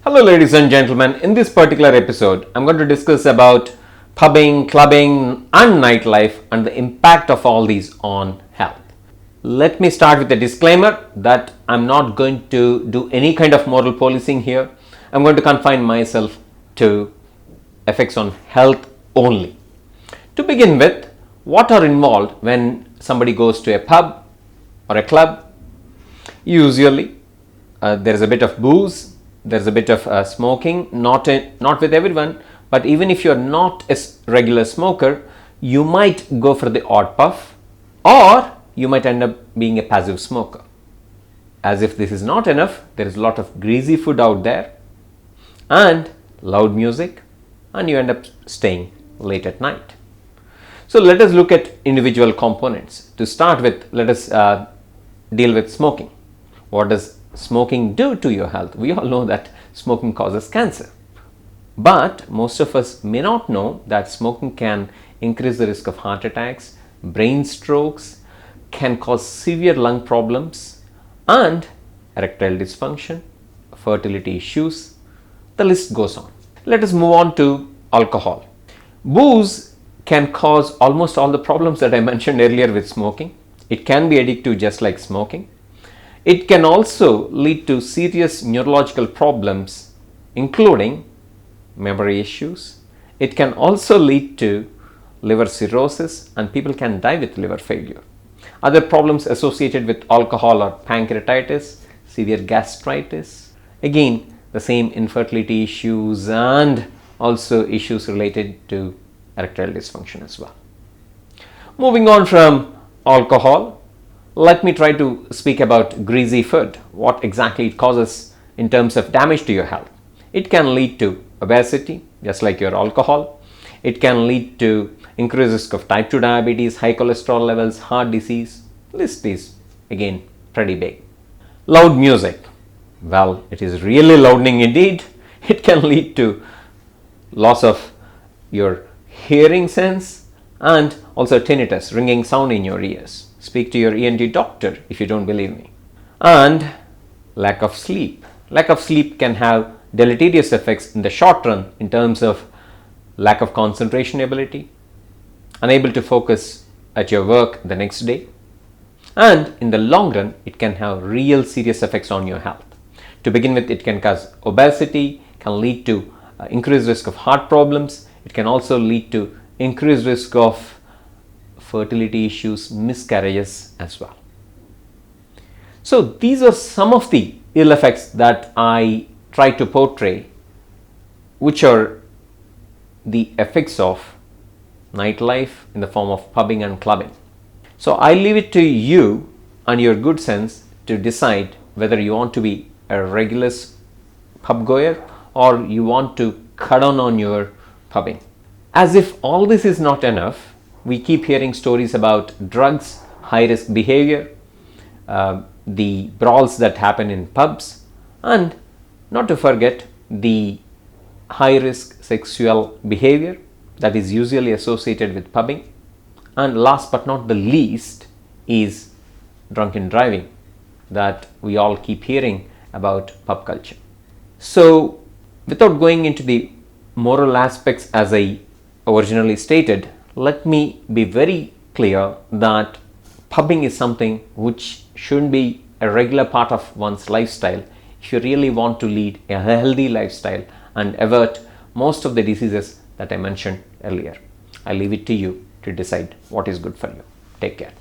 Hello ladies and gentlemen, in this particular episode I'm going to discuss about pubbing, clubbing and nightlife and the impact of all these on health. Let me start with a disclaimer that I'm not going to do any kind of moral policing here. I'm going to confine myself to effects on health only. To begin with, what are involved when somebody goes to a pub or a club? Usually there is a bit of booze, there's a bit of smoking, not with everyone, but even if you're not a regular smoker, you might go for the odd puff, or you might end up being a passive smoker. As if this is not enough, there is a lot of greasy food out there and loud music, and you end up staying late at night. So let us look at individual components. To start with, let us deal with smoking. What does smoking do to your health? We all know that smoking causes cancer, but most of us may not know that smoking can increase the risk of heart attacks, brain strokes, can cause severe lung problems and erectile dysfunction, fertility issues. The list goes on. Let us move on to alcohol. Booze can cause almost all the problems that I mentioned earlier with smoking. It can be addictive just like smoking. It can also lead to serious neurological problems, including memory issues. It can also lead to liver cirrhosis, and people can die with liver failure. Other problems associated with alcohol are pancreatitis, severe gastritis, again the same infertility issues, and also issues related to erectile dysfunction as well. Moving on from alcohol, let me try to speak about greasy food, what exactly it causes in terms of damage to your health. It can lead to obesity, just like your alcohol. It can lead to increased risk of type 2 diabetes, high cholesterol levels, heart disease. List is again pretty big. Loud music. Well, it is really loudening indeed. It can lead to loss of your hearing sense and also tinnitus, ringing sound in your ears. Speak to your ENT doctor if you don't believe me. And lack of sleep. Lack of sleep can have deleterious effects in the short run in terms of lack of concentration ability, unable to focus at your work the next day, and in the long run it can have real serious effects on your health. To begin with, it can cause obesity, can lead to increased risk of heart problems. It can also lead to increased risk of fertility issues, miscarriages as well. So these are some of the ill effects that I try to portray, which are the effects of nightlife in the form of pubbing and clubbing. So I leave it to you and your good sense to decide whether you want to be a regular pub goer or you want to cut down on your pubbing. As if all this is not enough, we keep hearing stories about drugs, high-risk behavior, the brawls that happen in pubs, and not to forget the high-risk sexual behavior that is usually associated with pubbing. And last but not the least is drunken driving that we all keep hearing about pub culture. So without going into the moral aspects as I originally stated, let me be very clear that pubbing is something which shouldn't be a regular part of one's lifestyle if you really want to lead a healthy lifestyle and avert most of the diseases that I mentioned earlier. I leave it to you to decide what is good for you. Take care.